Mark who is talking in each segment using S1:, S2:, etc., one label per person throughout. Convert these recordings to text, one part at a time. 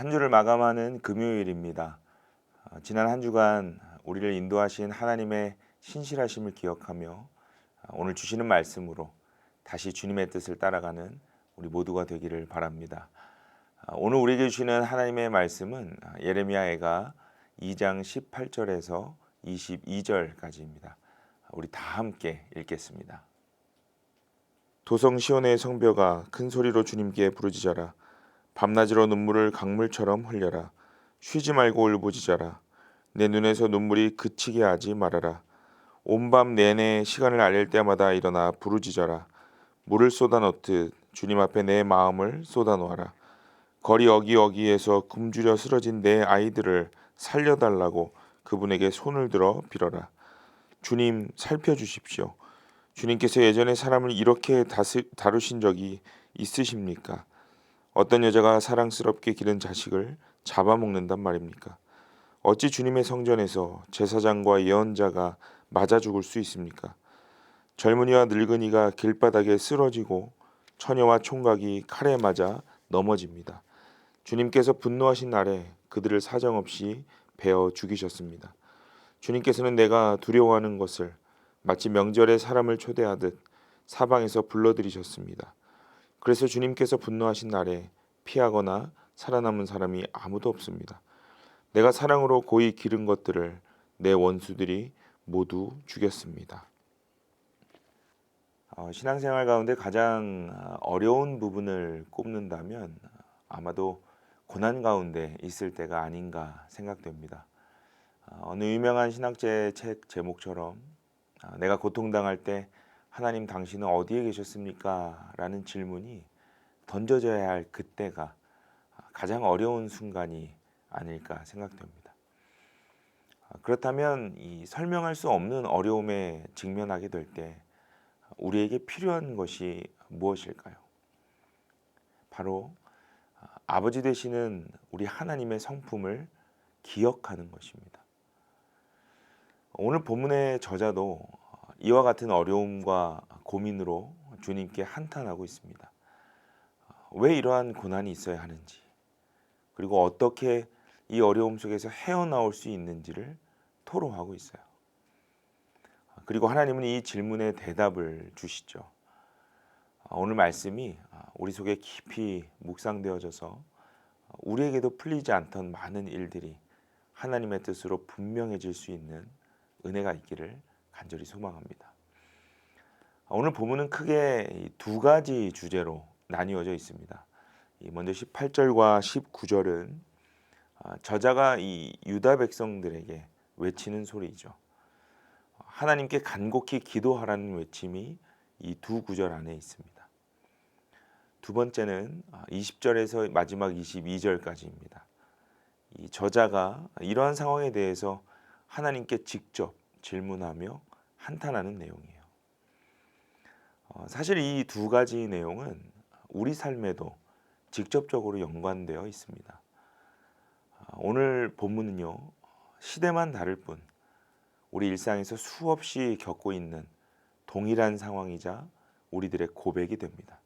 S1: 한 주를 마감하는 금요일입니다. 지난 한 주간 우리를 인도하신 하나님의 신실하심을 기억하며 오늘 주시는 말씀으로 다시 주님의 뜻을 따라가는 우리 모두가 되기를 바랍니다. 오늘 우리에게 주시는 하나님의 말씀은 예레미야애가 2장 18절에서 22절까지입니다. 우리 다 함께 읽겠습니다. 도성 시온의 성벽아, 큰 소리로 주님께 부르짖어라. 밤낮으로 눈물을 강물처럼 흘려라. 쉬지 말고 울부짖어라. 내 눈에서 눈물이 그치게 하지 말아라. 온 밤 내내 시간을 알릴 때마다 일어나 부르짖어라. 물을 쏟아놓듯 주님 앞에 내 마음을 쏟아놓아라. 거리 어기어기에서 굶주려 쓰러진 내 아이들을 살려달라고 그분에게 손을 들어 빌어라. 주님, 살펴주십시오. 주님께서 예전에 사람을 이렇게 다루신 적이 있으십니까? 어떤 여자가 사랑스럽게 기른 자식을 잡아먹는단 말입니까? 어찌 주님의 성전에서 제사장과 예언자가 맞아 죽을 수 있습니까? 젊은이와 늙은이가 길바닥에 쓰러지고 처녀와 총각이 칼에 맞아 넘어집니다. 주님께서 분노하신 날에 그들을 사정없이 베어 죽이셨습니다. 주님께서는 내가 두려워하는 것을 마치 명절에 사람을 초대하듯 사방에서 불러들이셨습니다. 그래서 주님께서 분노하신 날에 피하거나 살아남은 사람이 아무도 없습니다. 내가 사랑으로 고이 기른 것들을 내 원수들이 모두 죽였습니다. 신앙생활 가운데 가장 어려운 부분을 꼽는다면 아마도 고난 가운데 있을 때가 아닌가 생각됩니다. 어느 유명한 신학자의 책 제목처럼 내가 고통당할 때 하나님 당신은 어디에 계셨습니까? 라는 질문이 던져져야 할 그때가 가장 어려운 순간이 아닐까 생각됩니다. 그렇다면 이 설명할 수 없는 어려움에 직면하게 될 때 우리에게 필요한 것이 무엇일까요? 바로 아버지 되시는 우리 하나님의 성품을 기억하는 것입니다. 오늘 본문의 저자도 이와 같은 어려움과 고민으로 주님께 한탄하고 있습니다. 왜 이러한 고난이 있어야 하는지, 그리고 어떻게 이 어려움 속에서 헤어나올 수 있는지를 토로하고 있어요. 그리고 하나님은 이 질문에 대답을 주시죠. 오늘 말씀이 우리 속에 깊이 묵상되어져서 우리에게도 풀리지 않던 많은 일들이 하나님의 뜻으로 분명해질 수 있는 은혜가 있기를 간절히 소망합니다. 오늘 본문은 크게 두 가지 주제로 나뉘어져 있습니다. 먼저 18절과 19절은 저자가 이 유다 백성들에게 외치는 소리죠. 하나님께 간곡히 기도하라는 외침이 이 두 구절 안에 있습니다. 두 번째는 20절에서 마지막 22절까지입니다. 이 저자가 이러한 상황에 대해서 하나님께 직접 질문하며 한탄하는 내용이에요. 사실 이 두 가지 내용은 우리 삶에도 직접적으로 연관되어 있습니다. 오늘 본문은요, 시대만 다를 뿐 우리 일상에서 수없이 겪고 있는 동일한 상황이자 우리들의 고백이 됩니다.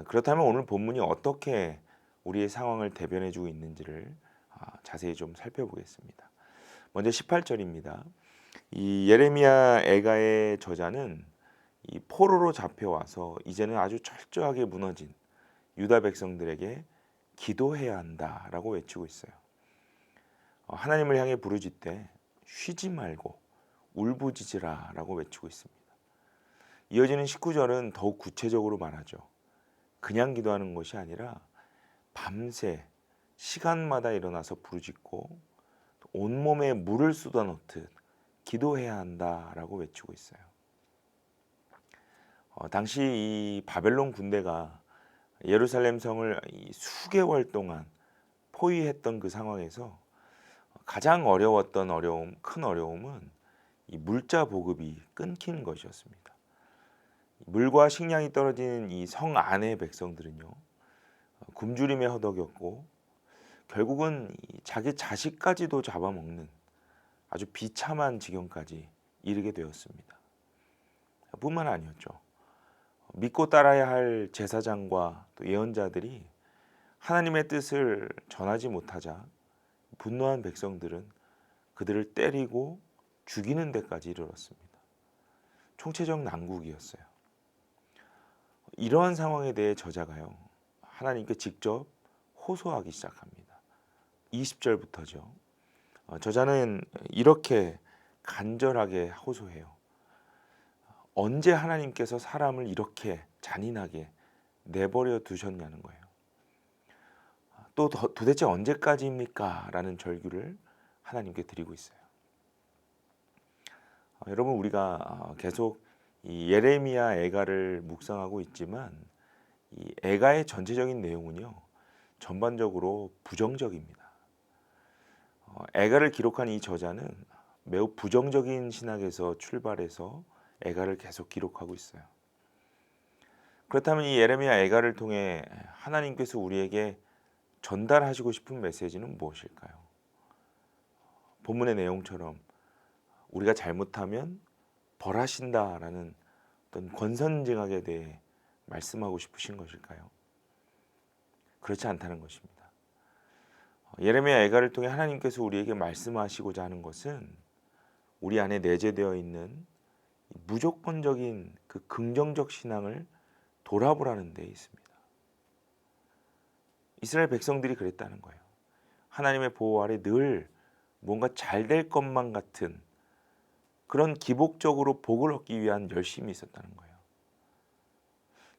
S1: 그렇다면 오늘 본문이 어떻게 우리의 상황을 대변해주고 있는지를 자세히 좀 살펴보겠습니다. 먼저 18절입니다. 이 예레미야 애가의 저자는 이 포로로 잡혀와서 이제는 아주 철저하게 무너진 유다 백성들에게 기도해야 한다라고 외치고 있어요. 하나님을 향해 부르짖되 쉬지 말고 울부짖으라라고 외치고 있습니다. 이어지는 19절은 더욱 구체적으로 말하죠. 그냥 기도하는 것이 아니라 밤새 시간마다 일어나서 부르짖고 온몸에 물을 쏟아놓듯 기도해야 한다라고 외치고 있어요. 당시 이 바벨론 군대가 예루살렘 성을 수개월 동안 포위했던 그 상황에서 가장 어려웠던 큰 어려움은 이 물자 보급이 끊긴 것이었습니다. 물과 식량이 떨어진 이 성 안의 백성들은요, 굶주림에 허덕였고 결국은 자기 자식까지도 잡아먹는 아주 비참한 지경까지 이르게 되었습니다. 뿐만 아니었죠. 믿고 따라야 할 제사장과 또 예언자들이 하나님의 뜻을 전하지 못하자 분노한 백성들은 그들을 때리고 죽이는 데까지 이르렀습니다. 총체적 난국이었어요. 이러한 상황에 대해 저자가요, 하나님께 직접 호소하기 시작합니다. 20절부터죠. 저자는 이렇게 간절하게 호소해요. 언제 하나님께서 사람을 이렇게 잔인하게 내버려 두셨냐는 거예요. 또 도대체 언제까지입니까? 라는 절규를 하나님께 드리고 있어요. 여러분, 우리가 계속 이 예레미야 애가를 묵상하고 있지만 이 애가의 전체적인 내용은요, 전반적으로 부정적입니다. 애가를 기록한 이 저자는 매우 부정적인 신학에서 출발해서 애가를 계속 기록하고 있어요. 그렇다면 이 예레미야 애가를 통해 하나님께서 우리에게 전달하시고 싶은 메시지는 무엇일까요? 본문의 내용처럼 우리가 잘못하면 벌하신다라는 어떤 권선징악에 대해 말씀하고 싶으신 것일까요? 그렇지 않다는 것입니다. 예레미야 애가를 통해 하나님께서 우리에게 말씀하시고자 하는 것은 우리 안에 내재되어 있는 무조건적인 그 긍정적 신앙을 돌아보라는 데 있습니다. 이스라엘 백성들이 그랬다는 거예요. 하나님의 보호 아래 늘 뭔가 잘 될 것만 같은 그런 기복적으로 복을 얻기 위한 열심이 있었다는 거예요.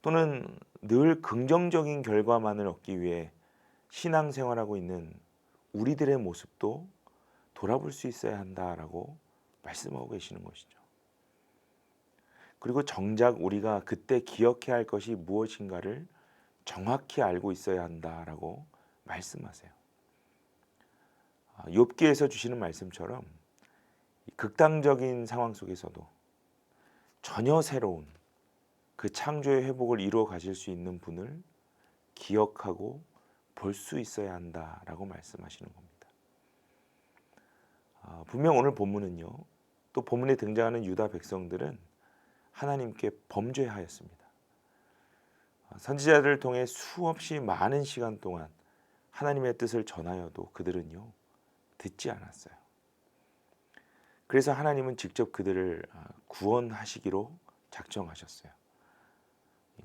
S1: 또는 늘 긍정적인 결과만을 얻기 위해 신앙생활하고 있는 우리들의 모습도 돌아볼 수 있어야 한다라고 말씀하고 계시는 것이죠. 그리고 정작 우리가 그때 기억해야 할 것이 무엇인가를 정확히 알고 있어야 한다라고 말씀하세요. 욥기에서 주시는 말씀처럼 극단적인 상황 속에서도 전혀 새로운 그 창조의 회복을 이루어 가실 수 있는 분을 기억하고 볼 수 있어야 한다라고 말씀하시는 겁니다. 분명 오늘 본문은요, 또 본문에 등장하는 유다 백성들은 하나님께 범죄하였습니다. 선지자들을 통해 수없이 많은 시간 동안 하나님의 뜻을 전하여도 그들은요, 듣지 않았어요. 그래서 하나님은 직접 그들을 구원하시기로 작정하셨어요.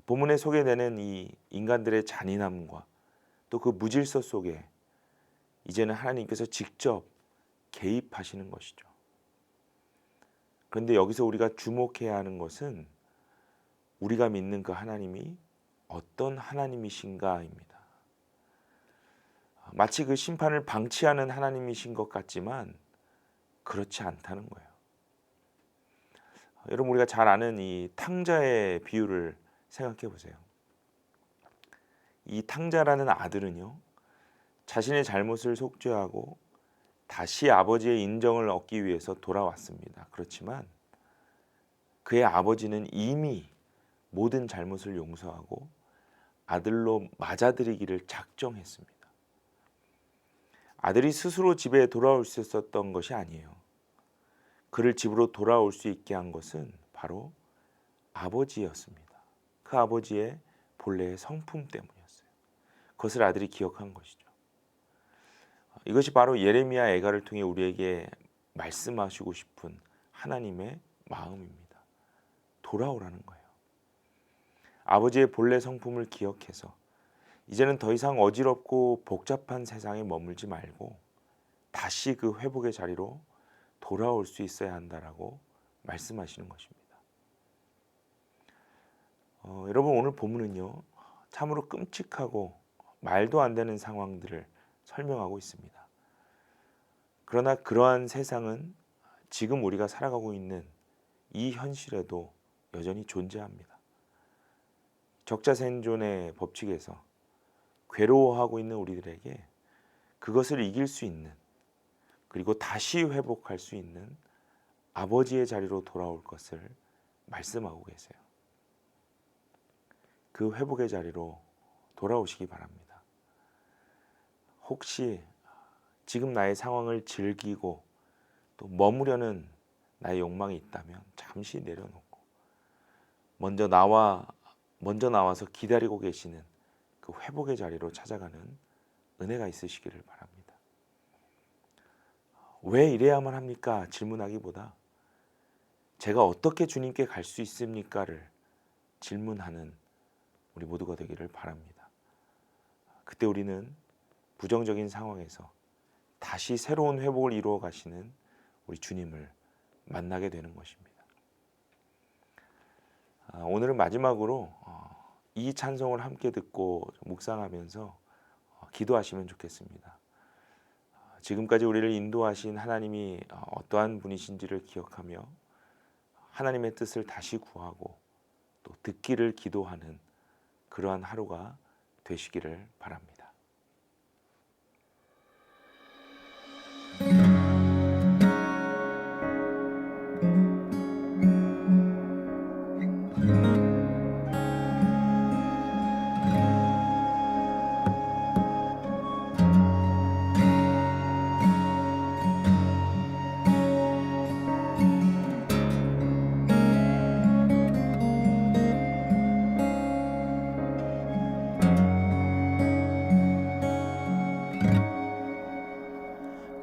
S1: 본문에 소개되는 이 인간들의 잔인함과 또 그 무질서 속에 이제는 하나님께서 직접 개입하시는 것이죠. 그런데 여기서 우리가 주목해야 하는 것은 우리가 믿는 그 하나님이 어떤 하나님이신가입니다. 마치 그 심판을 방치하는 하나님이신 것 같지만 그렇지 않다는 거예요. 여러분, 우리가 잘 아는 이 탕자의 비유를 생각해 보세요. 이 탕자라는 아들은요, 자신의 잘못을 속죄하고 다시 아버지의 인정을 얻기 위해서 돌아왔습니다. 그렇지만 그의 아버지는 이미 모든 잘못을 용서하고 아들로 맞아들이기를 작정했습니다. 아들이 스스로 집에 돌아올 수 있었던 것이 아니에요. 그를 집으로 돌아올 수 있게 한 것은 바로 아버지였습니다. 그 아버지의 본래의 성품 때문이었어요. 그것을 아들이 기억한 것이죠. 이것이 바로 예레미야 애가를 통해 우리에게 말씀하시고 싶은 하나님의 마음입니다. 돌아오라는 거예요. 아버지의 본래 성품을 기억해서 이제는 더 이상 어지럽고 복잡한 세상에 머물지 말고 다시 그 회복의 자리로 돌아올 수 있어야 한다라고 말씀하시는 것입니다. 여러분, 오늘 본문은요, 참으로 끔찍하고 말도 안 되는 상황들을 설명하고 있습니다. 그러나 그러한 세상은 지금 우리가 살아가고 있는 이 현실에도 여전히 존재합니다. 적자생존의 법칙에서 괴로워하고 있는 우리들에게 그것을 이길 수 있는, 그리고 다시 회복할 수 있는 아버지의 자리로 돌아올 것을 말씀하고 계세요. 그 회복의 자리로 돌아오시기 바랍니다. 혹시 지금 나의 상황을 즐기고 또 머무려는 나의 욕망이 있다면 잠시 내려놓고 먼저 나와서 기다리고 계시는 그 그 회복의 자리로 찾아가는 은혜가 있으시기를 바랍니다. 왜 이래야만 합니까? 질문하기보다 제가 어떻게 주님께 갈 수 있습니까를 질문하는 우리 모두가 되기를 바랍니다. 그때 우리는 부정적인 상황에서 다시 새로운 회복을 이루어 가시는 우리 주님을 만나게 되는 것입니다. 오늘은 마지막으로 이 찬송을 함께 듣고 묵상하면서 기도하시면 좋겠습니다. 지금까지 우리를 인도하신 하나님이 어떠한 분이신지를 기억하며 하나님의 뜻을 다시 구하고 또 듣기를 기도하는 그러한 하루가 되시기를 바랍니다.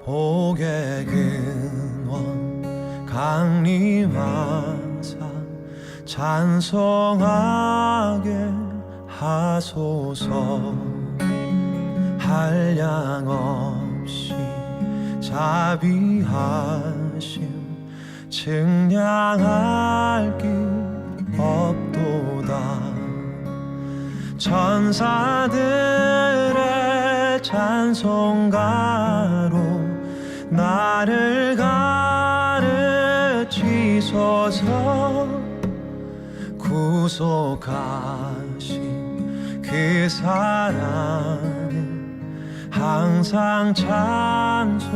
S2: 복의 근원 강림하사 찬송하게 하소서. 한량 없이 자비하심 증량할 길 없도다. 천사들의 찬송가로 나를 가르치소서. 구속하신 그 사랑을 항상 찬송합니다.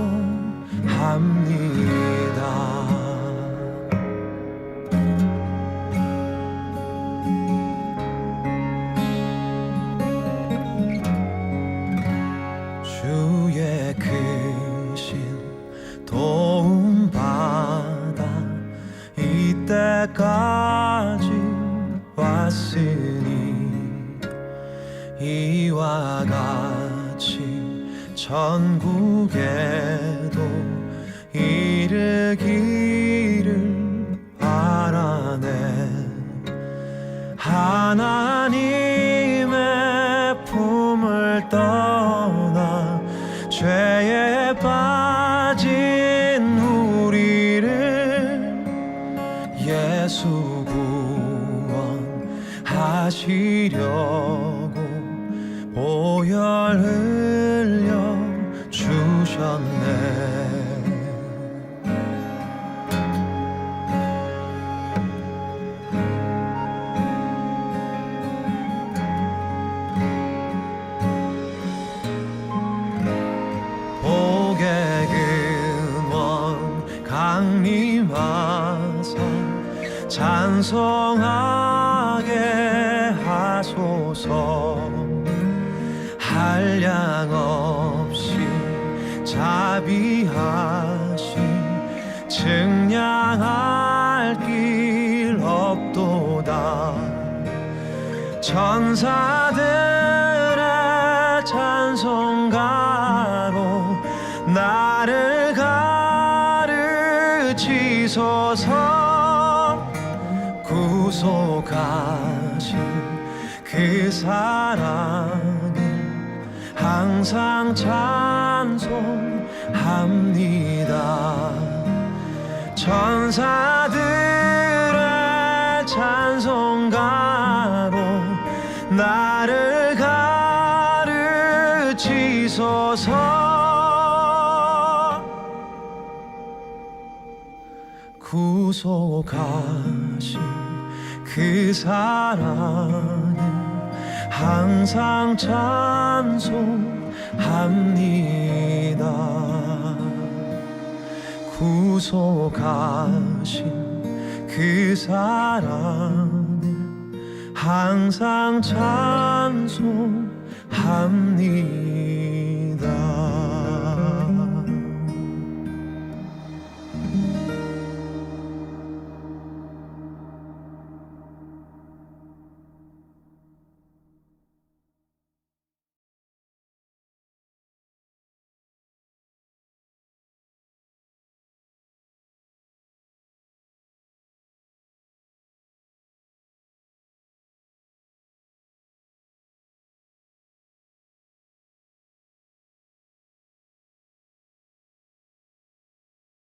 S2: 주의 크신 도움받아 이때까지 왔으니 이와 같이 천국에도 이르기를 바라네. 하나님의 품을 떠나 죄에 빠진 우리를 예수 구원하시려고 보혈 흘려 주셨네. 복의 근원 강림하사 찬송하게 하소서. 한량 없이 자비하심 증량할 길 없도다. 천사들의 찬송가로 나를 가르치소서. 구속하신 그 사랑을 항상 찬송합니다. 천사들의 찬송가로 나를 가르치소서. 구속하신 그 사랑을 항상 찬송합니다. 구속하신 그 사랑을 항상 찬송합니다.